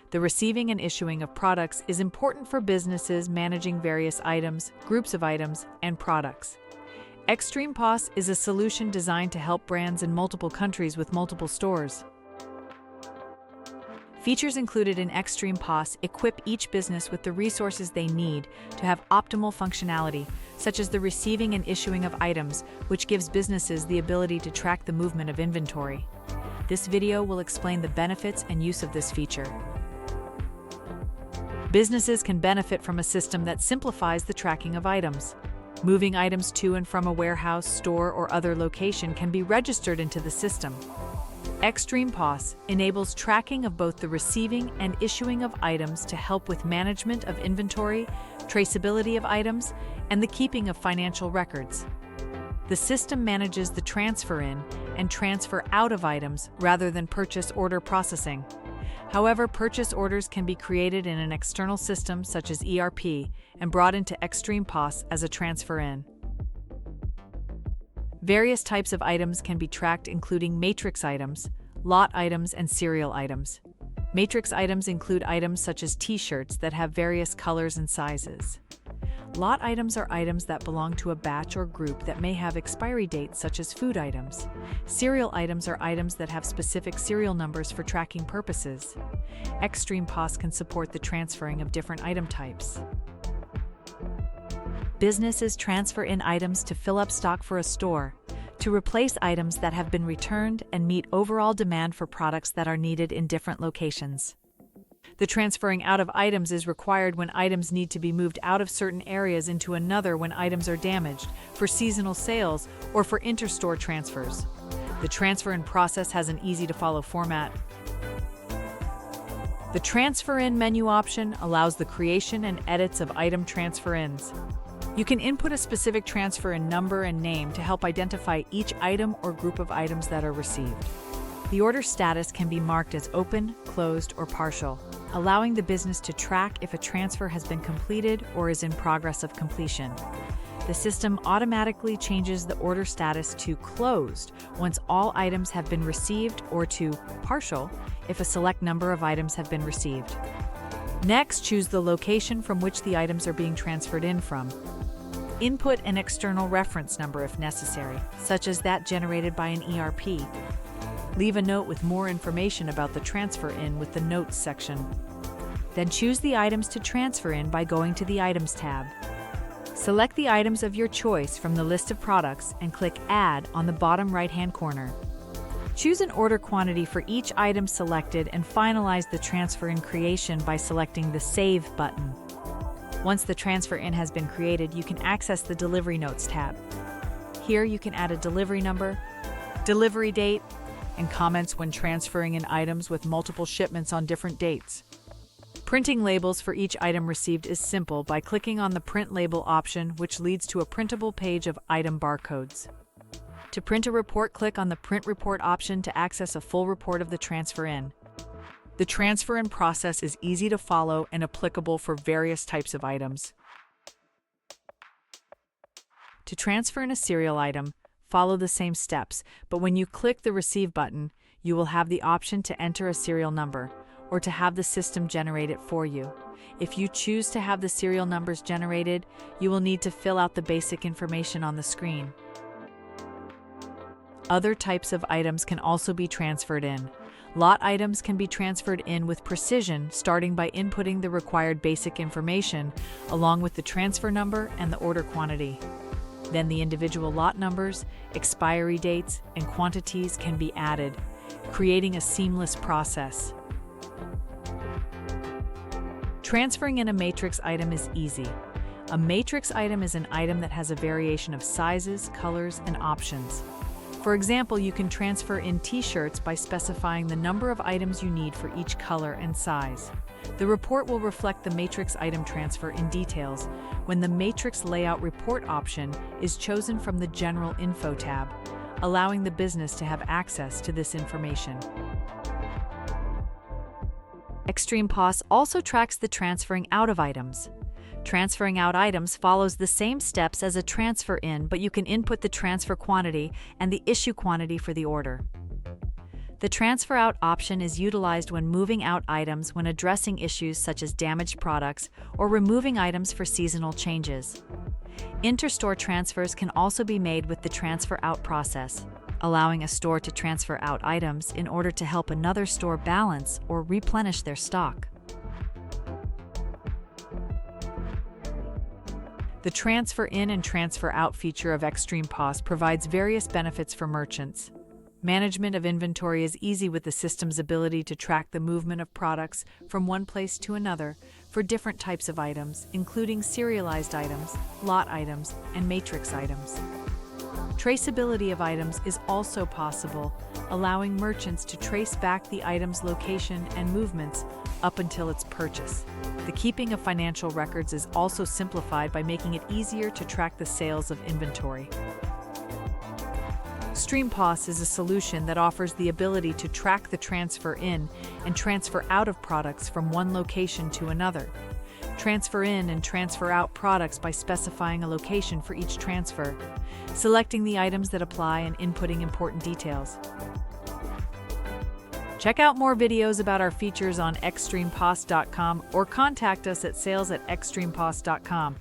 The receiving and issuing of products is important for businesses managing various items, groups of items, and products. XStreamPOS is a solution designed to help brands in multiple countries with multiple stores. Features included in XStreamPOS equip each business with the resources they need to have optimal functionality, such as the receiving and issuing of items, which gives businesses the ability to track the movement of inventory. This video will explain the benefits and use of this feature. Businesses can benefit from a system that simplifies the tracking of items. Moving items to and from a warehouse, store, or other location can be registered into the system. XStreamPOS enables tracking of both the receiving and issuing of items to help with management of inventory, traceability of items, and the keeping of financial records. The system manages the transfer in and transfer out of items rather than purchase order processing. However, purchase orders can be created in an external system such as ERP and brought into XStreamPOS as a transfer in. Various types of items can be tracked, including matrix items, lot items, and serial items. Matrix items include items such as T-shirts that have various colors and sizes. Lot items are items that belong to a batch or group that may have expiry dates, such as food items. Serial items are items that have specific serial numbers for tracking purposes. XStreamPOS can support the transferring of different item types. Businesses transfer in items to fill up stock for a store, to replace items that have been returned, and meet overall demand for products that are needed in different locations. The transferring out of items is required when items need to be moved out of certain areas into another when items are damaged, for seasonal sales, or for inter-store transfers. The transfer-in process has an easy-to-follow format. The transfer-in menu option allows the creation and edits of item transfer-ins. You can input a specific transfer-in number and name to help identify each item or group of items that are received. The order status can be marked as open, closed, or partial, allowing the business to track if a transfer has been completed or is in progress of completion. The system automatically changes the order status to closed once all items have been received, or to partial if a select number of items have been received. Next, choose the location from which the items are being transferred in from. Input an external reference number if necessary, such as that generated by an ERP. Leave a note with more information about the transfer in with the Notes section. Then choose the items to transfer in by going to the Items tab. Select the items of your choice from the list of products and click Add on the bottom right-hand corner. Choose an order quantity for each item selected and finalize the transfer in creation by selecting the Save button. Once the transfer in has been created, you can access the Delivery Notes tab. Here you can add a delivery number, delivery date, and comments when transferring in items with multiple shipments on different dates. Printing labels for each item received is simple by clicking on the Print Label option, which leads to a printable page of item barcodes. To print a report, click on the Print Report option to access a full report of the transfer in. The transfer in process is easy to follow and applicable for various types of items. To transfer in a serial item, follow the same steps, but when you click the Receive button, you will have the option to enter a serial number, or to have the system generate it for you. If you choose to have the serial numbers generated, you will need to fill out the basic information on the screen. Other types of items can also be transferred in. Lot items can be transferred in with precision, starting by inputting the required basic information, along with the transfer number and the order quantity. Then the individual lot numbers, expiry dates, and quantities can be added, creating a seamless process. Transferring in a matrix item is easy. A matrix item is an item that has a variation of sizes, colors, and options. For example, you can transfer in T-shirts by specifying the number of items you need for each color and size. The report will reflect the matrix item transfer in details when the Matrix Layout Report option is chosen from the General Info tab, allowing the business to have access to this information. XStreamPOS also tracks the transferring out of items. Transferring out items follows the same steps as a transfer in, but you can input the transfer quantity and the issue quantity for the order. The transfer out option is utilized when moving out items when addressing issues such as damaged products or removing items for seasonal changes. Interstore transfers can also be made with the transfer out process, allowing a store to transfer out items in order to help another store balance or replenish their stock. The transfer in and transfer out feature of XStreamPOS provides various benefits for merchants. Management of inventory is easy with the system's ability to track the movement of products from one place to another for different types of items, including serialized items, lot items, and matrix items. Traceability of items is also possible, allowing merchants to trace back the item's location and movements up until its purchase. The keeping of financial records is also simplified by making it easier to track the sales of inventory. XStreamPOS is a solution that offers the ability to track the transfer in and transfer out of products from one location to another. Transfer in and transfer out products by specifying a location for each transfer, selecting the items that apply and inputting important details. Check out more videos about our features on XStreamPOS.com or contact us at sales@XStreamPOS.com.